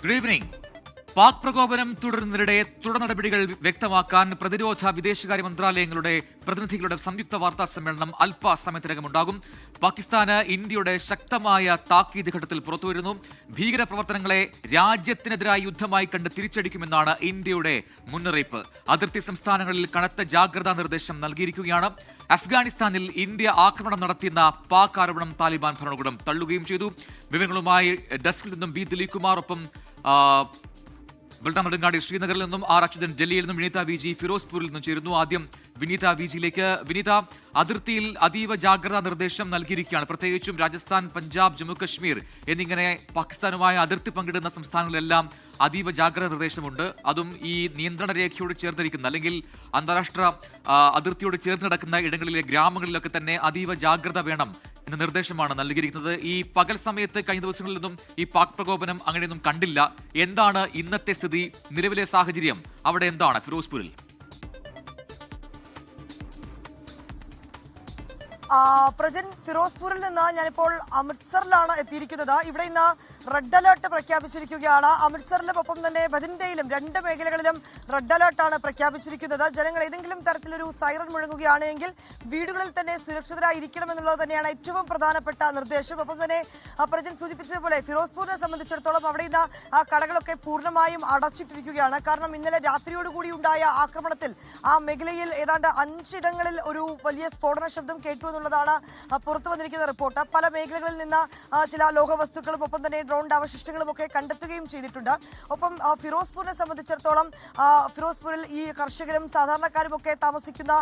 Good evening. Pak പ്രകോപനം തുടരുന്നതിനിടെ തുടർ നടപടികൾ വ്യക്തമാക്കാൻ പ്രതിരോധ വിദേശകാര്യ മന്ത്രാലയങ്ങളുടെ പ്രതിനിധികളുടെ സംയുക്ത വാർത്താ സമ്മേളനം അല്പസമയത്തിനകം ഉണ്ടാകും. പാകിസ്ഥാന് ഇന്ത്യയുടെ ശക്തമായ താക്കീത് ഘട്ടത്തിൽ പുറത്തുവരുന്നു. ഭീകരപ്രവർത്തനങ്ങളെ രാജ്യത്തിനെതിരായ യുദ്ധമായി കണ്ട് തിരിച്ചടിക്കുമെന്നാണ് ഇന്ത്യയുടെ മുന്നറിയിപ്പ്. അതിർത്തി സംസ്ഥാനങ്ങളിൽ കനത്ത ജാഗ്രതാ നിർദ്ദേശം നൽകിയിരിക്കുകയാണ്. അഫ്ഗാനിസ്ഥാനിൽ ഇന്ത്യ ആക്രമണം നടത്തിയെന്ന പാക് ആരോപണം താലിബാൻ ഭരണകൂടം തള്ളുകയും ചെയ്തു. വിവരങ്ങളുമായി ഡെസ്കിൽ നിന്നും ബി ദിലീപ് കുമാർ, ഒപ്പം ബൽറാം നെടുങ്ങാടി ശ്രീനഗറിൽ നിന്നും, ആർ അച്യുതൻ ഡൽഹിയിൽ നിന്നും, വിനീത വി ജി ഫിറോസ്പൂരിൽ നിന്നും ചേരുന്നു. ആദ്യം വിനീത വി ജിയിലേക്ക്. വിനീത, അതിർത്തിയിൽ അതീവ ജാഗ്രതാ നിർദ്ദേശം നൽകിയിരിക്കുകയാണ്. പ്രത്യേകിച്ചും രാജസ്ഥാൻ, പഞ്ചാബ്, ജമ്മു കശ്മീർ എന്നിങ്ങനെ പാകിസ്ഥാനുമായി അതിർത്തി പങ്കിടുന്ന സംസ്ഥാനങ്ങളിലെല്ലാം അതീവ ജാഗ്രതാ നിർദ്ദേശമുണ്ട്. അതും ഈ നിയന്ത്രണ രേഖയോട് ചേർന്നിരിക്കുന്ന അല്ലെങ്കിൽ അന്താരാഷ്ട്ര അതിർത്തിയോട് ചേർന്ന് നടക്കുന്ന ഇടങ്ങളിലെ ഗ്രാമങ്ങളിലൊക്കെ തന്നെ അതീവ ജാഗ്രത വേണം എന്ന നിർദ്ദേശമാണ് നൽകിയിരിക്കുന്നത്. ഈ പകൽ സമയത്ത് കഴിഞ്ഞ ദിവസങ്ങളിലൊന്നും ഈ പാക് പ്രകോപനം അങ്ങനെയൊന്നും കണ്ടില്ല. എന്താണ് ഇന്നത്തെ സ്ഥിതി, നിലവിലെ സാഹചര്യം അവിടെ എന്താണ് ഫിറോസ്പൂരിൽ? പ്രജൻ, ഫിറോസ്പൂരിൽ നിന്ന് ഞാനിപ്പോൾ അമൃത്സറിലാണ് എത്തിയിരിക്കുന്നത്. ഇവിടെ ഇന്ന് റെഡ് അലേർട്ട് പ്രഖ്യാപിച്ചിരിക്കുകയാണ്. അമൃത്സറിലും ഒപ്പം തന്നെ ബതിൻഡയിലും രണ്ട് മേഖലകളിലും റെഡ് അലേർട്ടാണ് പ്രഖ്യാപിച്ചിരിക്കുന്നത്. ജനങ്ങൾ ഏതെങ്കിലും തരത്തിലൊരു സൈറൺ മുഴങ്ങുകയാണെങ്കിൽ വീടുകളിൽ തന്നെ സുരക്ഷിതരായിരിക്കണം എന്നുള്ളത് തന്നെയാണ് ഏറ്റവും പ്രധാനപ്പെട്ട നിർദ്ദേശം. ഒപ്പം തന്നെ പ്രജൻ സൂചിപ്പിച്ചതുപോലെ ഫിറോസ്പൂരിനെ സംബന്ധിച്ചിടത്തോളം അവിടെ ഇന്ന് കടകളൊക്കെ പൂർണ്ണമായും അടച്ചിട്ടിരിക്കുകയാണ്. കാരണം ഇന്നലെ രാത്രിയോടുകൂടി ഉണ്ടായ ആക്രമണത്തിൽ ആ മേഖലയിൽ ഏതാണ്ട് 5 ഇടങ്ങളിൽ ഒരു വലിയ സ്ഫോടന ശബ്ദം കേട്ടു എന്നുള്ളതാണ് പുറത്തു വന്നിരിക്കുന്ന റിപ്പോർട്ട്. പല മേഖലകളിൽ നിന്ന് ചില ലോഹവസ്തുക്കളും ഒപ്പം തന്നെ ഡ്രോണിന്റെ അവശിഷ്ടങ്ങളും ഒക്കെ കണ്ടെത്തുകയും ചെയ്തിട്ടുണ്ട്. ഒപ്പം ഫിറോസ്പൂരിനെ സംബന്ധിച്ചിടത്തോളം ഫിറോസ്പൂരിൽ ഈ കർഷകരും സാധാരണക്കാരും ഒക്കെ താമസിക്കുന്ന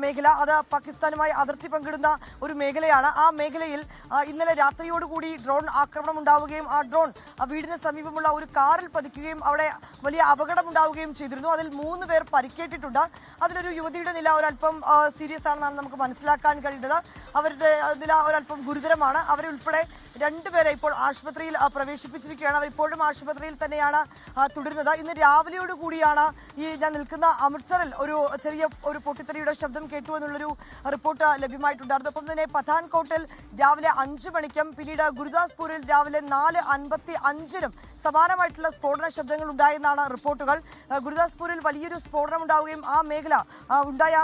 മേഖല, അത് പാകിസ്ഥാനുമായി അതിർത്തി പങ്കിടുന്ന ഒരു മേഖലയാണ്. ആ മേഖലയിൽ ഇന്നലെ രാത്രിയോടുകൂടി ഡ്രോൺ ആക്രമണം ഉണ്ടാവുകയും ആ ഡ്രോൺ വീടിന് സമീപമുള്ള ഒരു കാറിൽ പതിക്കുകയും അവിടെ വലിയ അപകടം ഉണ്ടാവുകയും ചെയ്തിരുന്നു. അതിൽ 3 പേർ പരിക്കേറ്റിട്ടുണ്ട്. അതിലൊരു യുവതിയുടെ നില ഒരല്പം സീരിയസ് ആണെന്നാണ് നമുക്ക് മനസ്സിലാക്കാൻ കഴിയുന്നത്. അവരുടെ നില ഒരല്പം ഗുരുതരമാണ്. അവരെ ഉൾപ്പെടെ 2 പേരെ ഇപ്പോൾ ആശുപത്രിയിൽ പ്രവേശിപ്പിച്ചിരിക്കുകയാണ്. അവർ ഇപ്പോഴും ആശുപത്രിയിൽ തന്നെയാണ് തുടരുന്നത്. ഇന്ന് രാവിലെയോട് കൂടിയാണ് ഈ ഞാൻ നിൽക്കുന്ന അമൃത്സറിൽ ചെറിയ ഒരു പൊട്ടിത്തെറിയുടെ ശബ്ദം കേട്ടു എന്നുള്ളൊരു റിപ്പോർട്ട് ലഭ്യമായിട്ടുണ്ടായിരുന്നു. ഒപ്പം തന്നെ പത്താൻകോട്ടിൽ രാവിലെ 5 മണിക്കും പിന്നീട് ഗുരുദാസ്പൂരിൽ രാവിലെ 4:55-നും സമാനമായിട്ടുള്ള സ്ഫോടന ശബ്ദങ്ങൾ ഉണ്ടായെന്നാണ് റിപ്പോർട്ടുകൾ. ഗുരുദാസ്പൂരിൽ വലിയൊരു സ്ഫോടനം ഉണ്ടാവുകയും ആ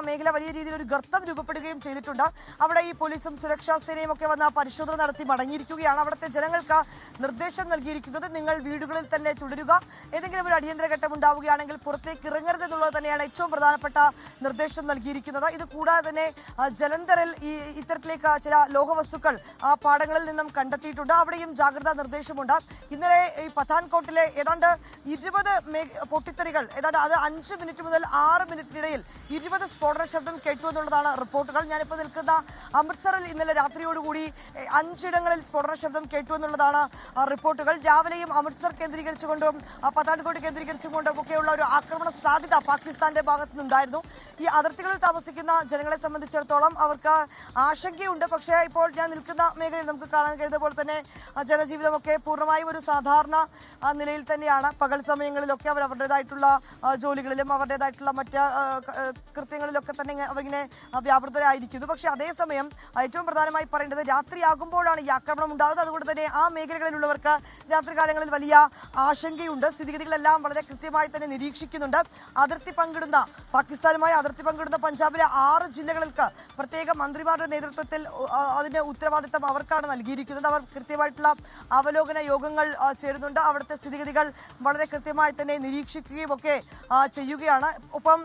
മേഖല വലിയ രീതിയിൽ ഒരു ഗർത്തം രൂപപ്പെടുകയും ചെയ്തിട്ടുണ്ട്. അവിടെ ഈ പോലീസും സുരക്ഷാ സേനയും ഒക്കെ വന്ന് പരിശോധന നടത്തി മടങ്ങിയിരിക്കുകയാണ്. അവിടുത്തെ ജനങ്ങൾക്ക് നിർദ്ദേശം നൽകിയിരിക്കുന്നത് നിങ്ങൾ വീടുകളിൽ തന്നെ തുടരുക, ഏതെങ്കിലും ഒരു അടിയന്തര ഘട്ടം ഉണ്ടാവുകയാണെങ്കിൽ പുറത്തേക്ക് ഇറങ്ങരുത് എന്നുള്ളത് തന്നെയാണ് ഏറ്റവും പ്രധാനപ്പെട്ട നിർദ്ദേശം നൽകിയിരിക്കുന്നത്. ഇത് കൂടാതെ തന്നെ ജലന്ധറിൽ ഇത്തരത്തിലേക്ക് ചില ലോഹവസ്തുക്കൾ ആ പാടങ്ങളിൽ നിന്നും കണ്ടെത്തിയിട്ടുണ്ട്. അവിടെയും ജാഗ്രതാ നിർദ്ദേശമുണ്ട്. ഇന്നലെ ഈ പത്താൻകോട്ടിലെ ഏതാണ്ട് 20 പൊട്ടിത്തെറികൾ, ഏതാണ്ട് അത് 5 മിനിറ്റ് മുതൽ 6 മിനിറ്റിനിടയിൽ 20 സ്ഫോടന ശബ്ദം കേട്ടു എന്നുള്ളതാണ് റിപ്പോർട്ടുകൾ. ഞാനിപ്പോൾ നിൽക്കുന്ന അമൃത്സറിൽ ഇന്നലെ രാത്രിയോടുകൂടി 5 ഇടങ്ങളിൽ സ്ഫോടന ശബ്ദം കേട്ടു എന്നുള്ളതാണ് റിപ്പോർട്ടുകൾ. രാവിലെയും അമൃത്സർ കേന്ദ്രീകരിച്ചുകൊണ്ടും പത്താൻകോട്ട് കേന്ദ്രീകരിച്ചുകൊണ്ടും ഒക്കെയുള്ള ഒരു ആക്രമണ സാധ്യത പാകിസ്ഥാന്റെ ഭാഗത്തു നിന്നുണ്ടായിരുന്നു. ഈ അതിർത്തികളിൽ താമസിക്കുന്ന ജനങ്ങളെ സംബന്ധിച്ചിടത്തോളം അവർക്ക് ആശങ്കയുണ്ട്. പക്ഷേ ഇപ്പോൾ ഞാൻ നിൽക്കുന്ന മേഖലയിൽ നമുക്ക് കാണാൻ കഴിയുന്ന പോലെ തന്നെ ജനജീവിതമൊക്കെ പൂർണ്ണമായും ഒരു സാധാരണ നിലയിൽ തന്നെയാണ്. പകൽ സമയങ്ങളിലൊക്കെ അവർ അവരുടേതായിട്ടുള്ള ജോലികളിലും അവരുടേതായിട്ടുള്ള മറ്റ് കൃത്യങ്ങളിലൊക്കെ തന്നെ അവരിങ്ങനെ വ്യാപൃതരായിരിക്കുന്നു. പക്ഷേ അതേസമയം ഏറ്റവും പ്രധാനമായി പറയേണ്ടത് രാത്രിയാകുമ്പോഴാണ് ഈ ആക്രമണം ഉണ്ടാകുന്നത്. അതുകൊണ്ട് തന്നെ ആ മേഖലകളിലുള്ളവർക്ക് രാത്രികാലങ്ങളിൽ വലിയ ആശങ്കയുണ്ട്. സ്ഥിതിഗതികളെല്ലാം വളരെ കൃത്യമായി തന്നെ നിരീക്ഷിക്കുന്നുണ്ട്. പാകിസ്ഥാനുമായി അതിർത്തി പങ്കിടുന്ന പഞ്ചാബിലെ 6 ജില്ലകൾക്ക് പ്രത്യേക മന്ത്രിമാരുടെ നേതൃത്വത്തിൽ അതിന്റെ ഉത്തരവാദിത്തം അവർക്കാണ് നൽകിയിരിക്കുന്നത്. അവർ കൃത്യമായിട്ടുള്ള അവലോകന യോഗങ്ങൾ ചേരുന്നുണ്ട്. അവിടുത്തെ സ്ഥിതിഗതികൾ വളരെ കൃത്യമായി തന്നെ നിരീക്ഷിക്കുകയും ഒക്കെ ചെയ്യുകയാണ്. ഒപ്പം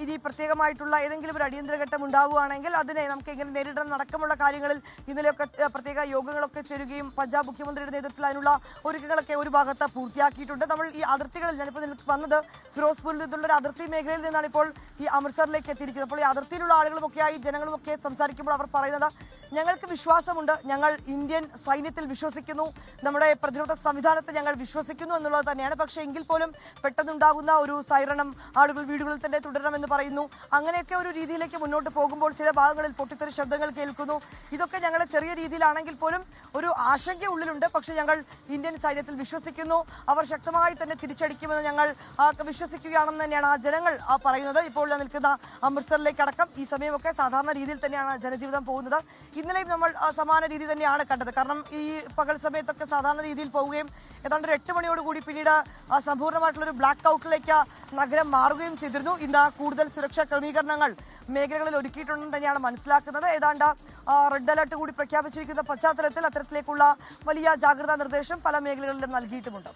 ഇനി പ്രത്യേകമായിട്ടുള്ള ഏതെങ്കിലും ഒരു അടിയന്തര ഘട്ടം ഉണ്ടാവുകയാണെങ്കിൽ അതിനെ നമുക്ക് എങ്ങനെ നേരിടണം അടക്കമുള്ള കാര്യങ്ങളിൽ ഇന്നലെയൊക്കെ പ്രത്യേക യോഗങ്ങളൊക്കെ ചേരുകയും പഞ്ചാബ് മുഖ്യമന്ത്രിയുടെ നേതൃത്വത്തിൽ അതിനുള്ള ഒരുക്കങ്ങളൊക്കെ ഒരു ഭാഗത്ത് പൂർത്തിയാക്കിയിട്ടുണ്ട്. നമ്മൾ ഈ അതിർത്തികളിൽ ഞാനിപ്പോൾ വന്നത് ഫിറോസ്പൂരിൽ നിന്നുള്ള ഒരു അതിർത്തി മേഖലയിൽ നിന്നാണ് ഇപ്പോൾ ഈ അമൃത്സറിലേക്ക് എത്തിയിരിക്കുന്നത്. അപ്പോൾ ഈ അതിർത്തിയിലുള്ള ആളുകളുമൊക്കെയായി ജനങ്ങളുമൊക്കെ സംസാരിക്കുമ്പോൾ അവർ പറയുന്നത്, ഞങ്ങൾക്ക് വിശ്വാസമുണ്ട്, ഞങ്ങൾ ഇന്ത്യൻ സൈന്യത്തിൽ വിശ്വസിക്കുന്നു, നമ്മുടെ പ്രതിരോധ സംവിധാനത്തെ ഞങ്ങൾ വിശ്വസിക്കുന്നു എന്നുള്ളത് തന്നെയാണ്. പക്ഷേ എങ്കിൽ പോലും പെട്ടെന്നുണ്ടാകുന്ന ഒരു സൈറണം, ആളുകൾ വീടുകളിൽ തന്നെ തുടരണമെന്ന് പറയുന്നു. അങ്ങനെയൊക്കെ ഒരു രീതിയിലേക്ക് മുന്നോട്ട് പോകുമ്പോൾ ചില ഭാഗങ്ങളിൽ പൊട്ടിത്തെറി ശബ്ദങ്ങൾ കേൾക്കുന്നു. ഇതൊക്കെ ഞങ്ങളെ ചെറിയ രീതിയിലാണെങ്കിൽ പോലും ഒരു ആശങ്ക ഉള്ളിലുണ്ട്. പക്ഷേ ഞങ്ങൾ ഇന്ത്യൻ സൈന്യത്തിൽ വിശ്വസിക്കുന്നു, അവർ ശക്തമായി തന്നെ തിരിച്ചടിക്കുമെന്ന് ഞങ്ങൾ വിശ്വസിക്കുകയാണെന്ന് തന്നെയാണ് ആ ജനങ്ങൾ പറയുന്നത്. ഇപ്പോൾ നിൽക്കുന്ന അമൃത്സറിലേക്ക് അടക്കം ഈ സമയമൊക്കെ സാധാരണ രീതിയിൽ തന്നെയാണ് ജനജീവിതം പോകുന്നത്. ഇന്നലെയും നമ്മൾ സമാന രീതി തന്നെയാണ് കണ്ടത്. കാരണം ഈ പകൽ സമയത്തൊക്കെ സാധാരണ രീതിയിൽ പോവുകയും ഏതാണ്ട് ഒരു 8 മണിയോടുകൂടി പിന്നീട് സമ്പൂർണ്ണമായിട്ടുള്ളൊരു ബ്ലാക്ക് ഔട്ടിലേക്ക് നഗരം മാറുകയും ചെയ്തിരുന്നു. ഇന്ന് കൂടുതൽ സുരക്ഷാ ക്രമീകരണങ്ങൾ മേഖലകളിൽ ഒരുക്കിയിട്ടുണ്ടെന്ന് തന്നെയാണ് മനസ്സിലാക്കുന്നത്. ഏതാണ്ട് റെഡ് അലർട്ട് കൂടി പ്രഖ്യാപിച്ചിരിക്കുന്ന പശ്ചാത്തലത്തിൽ അത്തരത്തിലേക്കുള്ള വലിയ ജാഗ്രതാ നിർദ്ദേശം പല മേഖലകളിലും നൽകിയിട്ടുമുണ്ട്.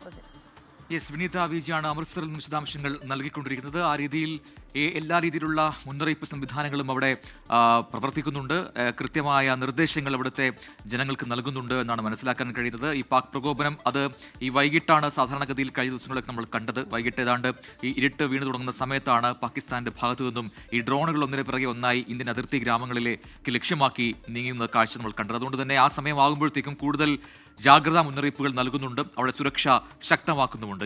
യെസ്, വിനീത വിജിയാണ് അമൃത്സറിൽ നിന്ന് വിശദാംശങ്ങൾ നൽകിക്കൊണ്ടിരിക്കുന്നത്. ആ രീതിയിൽ എല്ലാ രീതിയിലുള്ള മുന്നറിയിപ്പ് സംവിധാനങ്ങളും അവിടെ പ്രവർത്തിക്കുന്നുണ്ട്. കൃത്യമായ നിർദ്ദേശങ്ങൾ അവിടുത്തെ ജനങ്ങൾക്ക് നൽകുന്നുണ്ട് എന്നാണ് മനസ്സിലാക്കാൻ കഴിയുന്നത്. ഈ പാക് പ്രകോപനം അത് ഈ വൈകിട്ടാണ് സാധാരണഗതിയിൽ കഴിഞ്ഞ ദിവസങ്ങളൊക്കെ നമ്മൾ കണ്ടത്. വൈകിട്ട് ഏതാണ്ട് ഈ ഇരുട്ട് വീണു തുടങ്ങുന്ന സമയത്താണ് പാകിസ്ഥാന്റെ ഭാഗത്തു നിന്നും ഈ ഡ്രോണുകൾ ഒന്നിന് പിറകെ ഒന്നായി ഇന്ത്യൻ അതിർത്തി ഗ്രാമങ്ങളിലേക്ക് ലക്ഷ്യമാക്കി നീങ്ങുന്ന കാഴ്ച നമ്മൾ കണ്ടത്. അതുകൊണ്ട് തന്നെ ആ സമയമാകുമ്പോഴത്തേക്കും കൂടുതൽ ജാഗ്രതാ മുന്നറിയിപ്പുകൾ നൽകുന്നുണ്ട്, അവിടെ സുരക്ഷ ശക്തമാക്കുന്നുമുണ്ട്.